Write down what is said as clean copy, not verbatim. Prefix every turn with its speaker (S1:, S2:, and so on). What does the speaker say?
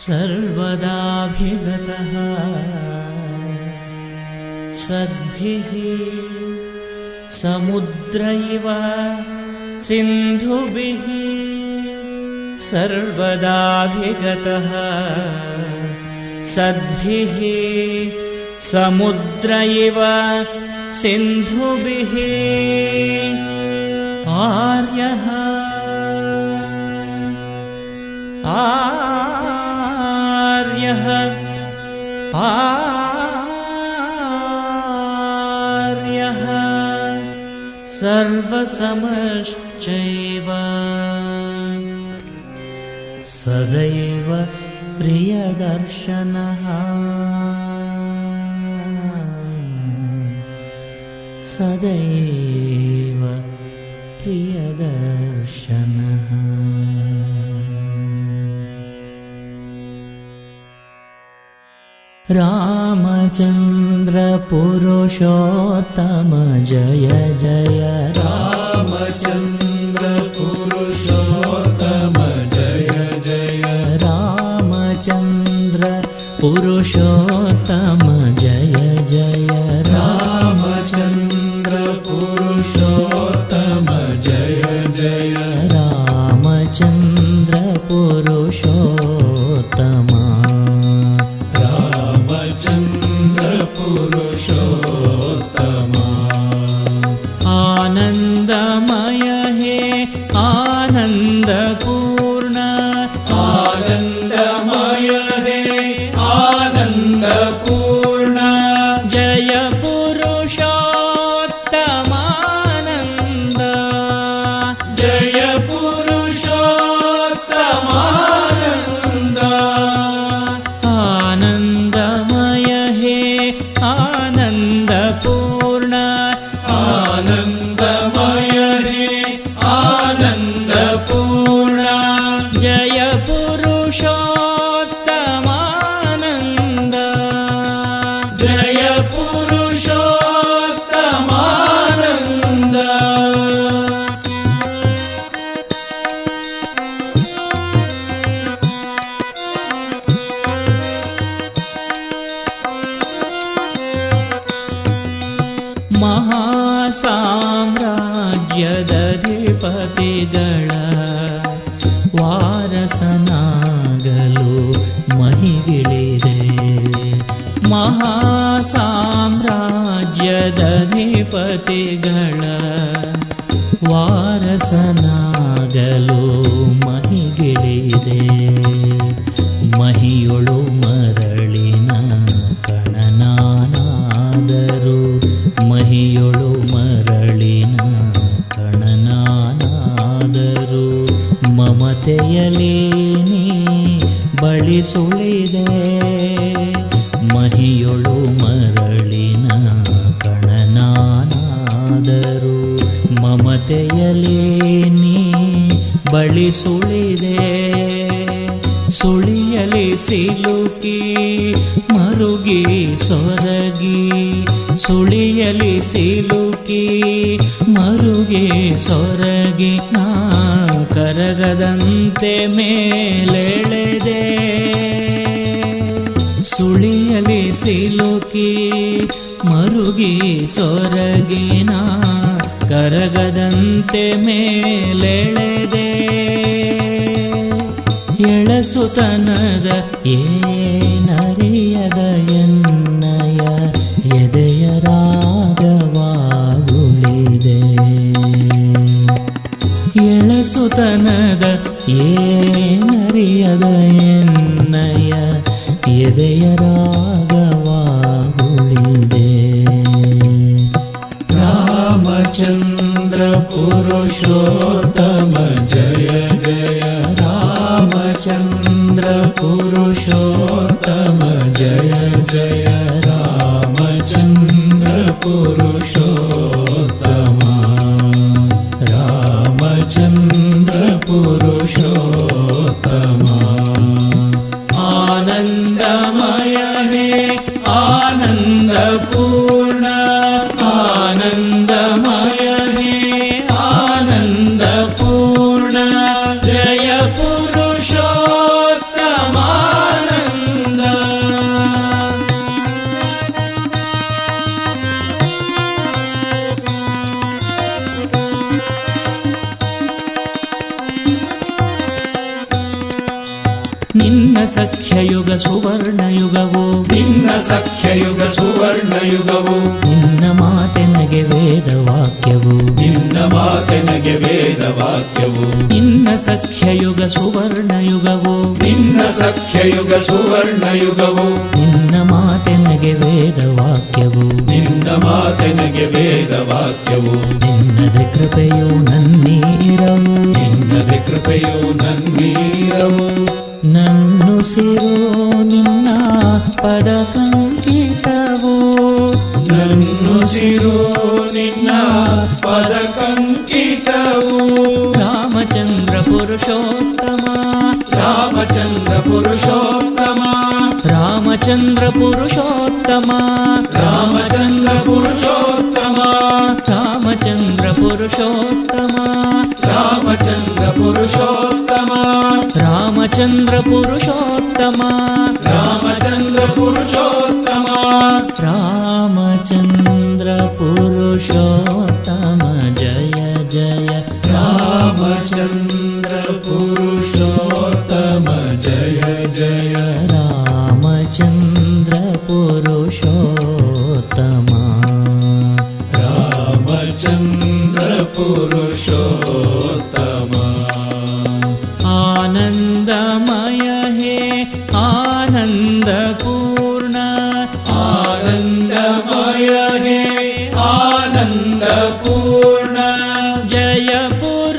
S1: सर्वदाभिगतः सद्भिः समुद्र इव सिन्धुभिः सर्वदाभिगतः सद्भिः समुद्र इव सिन्धुभिः आर्यः आर्यः आर्यः सर्वसमश्चैव सदैव प्रियदर्शनः सदैव प्रियदर्शनः। रामचन्द्र पुरुषोत्तम जय जय
S2: रामचन्द्र पुरुषोत्तम जय जय
S1: रामचन्द्र पुरुषोत्तम जय जय
S2: रामचन्द्र पुरुषोत्तम जय जय
S1: रामचन्द्र पुरुषोत्तम
S2: रामचन्द्र पुरुषोत्तम
S1: आनन्दमय हे आनन्दपूर्ण
S2: आनन्दमय हे आनन्दपूर्ण
S1: जय पुरुषोत्तमानन्द
S2: जय पुरुषोत्तमानन्द
S1: आनन्दमय हे आनन्दपूर्ण
S2: आनन्दमय हे आनन्दपूर्ण
S1: जय पुरुषोत्तमानन्द
S2: जय पुरुषोत्तमानन्द
S1: महासाम्राज्यदधिपतिಗಳ ವಾರಸನಾಗಲು ಮಹಿಗಿಳಿದೆ ಮಹಾಸಾಮ್ರಾಜ್ಯದಧಿಪತಿಗಳ ವಾರಸನಾಗಲು ಮಹಿಗಿಳಿದೆ ಮಹಿಯೊಳು ಮರಳಿನ ಕಣನಾನಾದರೂ ಮಹಿಯೊಳು ಮರಳಿನ ಕಣನಾನಾದರೂ ಮಮತೆಯಲಿ ನೀ ಬಳಿ ಸುಳಿದೆ ಮಹಿಯೊಳು ಮರಳಿನ ಕಣನಾನಾದರೂ ಮಮತೆಯಲಿ ನೀ ಬಳಿ ಸುಳಿದೆ ಸುಳಿಯಲಿ ಸಿಲುಕಿ ಮರುಗಿ ಸೊರಗಿ ಸುಳಿಯಲಿ ಸಿಲುಕಿ ಮರುಗಿ ಸೊರಗಿ ನಾ ಕರಗದಂತೆ ಮೇಲೆಳೆದೆ ಸುಳಿಯಲಿ ಸಿಲುಕಿ ಮರುಗಿ ಸೊರಗಿ ನಾ ಕರಗದಂತೆ ಮೇಲೆಳೆದೆ ಎಳಸುತನದ ಏನರಿಯದ ಎನ್ನಯ ಎದೆಯ ರಾಗವಾಗುಳಿದೆ ಎಳಸುತನದ ಏನರಿಯದ ಎನ್ನಯ ಎದೆಯ ರಾಗವಾಗುಳಿದೆ
S2: रामचन्द्र पुरुषोत्तम जय जय रामचन्द्र पुरुषोत्तम जय जय रामचन्द्र पुरुषोत्तम रामचन्द्र पुरुषोत्तम आनन्दमय हे आनन्दपूर्ण आनन्दमय हे आनन्दपूर्ण जय पुरुषोत्तम
S1: ಸಖ್ಯಯುಗ ಸುವರ್ಣಯುಗವು
S2: ನಿನ್ನ ಸಖ್ಯಯುಗ ಸುವರ್ಣಯುಗವು
S1: ನಿನ್ನ ಮಾತೆನಗೆ ವೇದವಾಕ್ಯವು
S2: ನಿನ್ನ ಮಾತೆನಗೆ ವೇದವಾಕ್ಯವು
S1: ನಿನ್ನ ಸಖ್ಯಯುಗ ಸುವರ್ಣಯುಗವು
S2: ನಿನ್ನ ಸಖ್ಯಯುಗ ಸುವರ್ಣಯುಗವು
S1: ನಿನ್ನ ಮಾತೆನಗೆ ವೇದವಾಕ್ಯವು
S2: ನಿನ್ನ ಮಾತೆನಗೆ ವೇದವಾಕ್ಯವು
S1: ನಿನ್ನದೆ ಕೃಪೆಯು ನನ್ನೀರವು
S2: ನಿನ್ನದೆ ಕೃಪೆಯು ನನ್ನೀರವು
S1: ನನ್ನುಸಿರು ನಿನ್ನ ಪದಕಂಕಿತವು
S2: ನನ್ನುಸಿರು ನಿನ್ನ ಪದಕಂಕಿತವು
S1: ರಾಮಚಂದ್ರ ಪುರುಷೋತ್ತಮ
S2: ರಾಮಚಂದ್ರ ಪುರುಷೋತ್ತಮ
S1: ರಾಮಚಂದ್ರ ಪುರುಷೋತ್ತಮ
S2: ರಾಮಚಂದ್ರ ಪುರುಷೋತ್ತಮ
S1: ರಾಮಚಂದ್ರ ಪುರುಷೋತ್ತಮ
S2: ರಾಮಚಂದ್ರ ಪುರುಷೋತ್ತಮ
S1: ರಾಮಚಂದ್ರ ಪುರುಷೋತ್ತಮ
S2: ರಾಮಚಂದ್ರ ಪುರುಷೋತ್ತಮ
S1: ರಾಮಚಂದ್ರ ಪುರುಷೋತ್ತಮ ಜಯ ಜಯ
S2: ರಾಮಚಂದ್ರ ಪುರುಷೋತ್ತಮ ಜಯ ಜಯ
S1: ರಾಮಚಂದ್ರ ಪುರುಷೋತ್ತಮ
S2: ರಾಮಚಂದ್ರ ಪುರುಷೋತ್ತಮ
S1: ಆನಂದಮಯ ಹೇ ಆನಂದ ಪೂರ್ಣ
S2: ಆನಂದಮಯ ಹೇ ಆನಂದ ಪೂರ್ಣ
S1: ಜಯ ಪುರುಷೋತ್ತಮ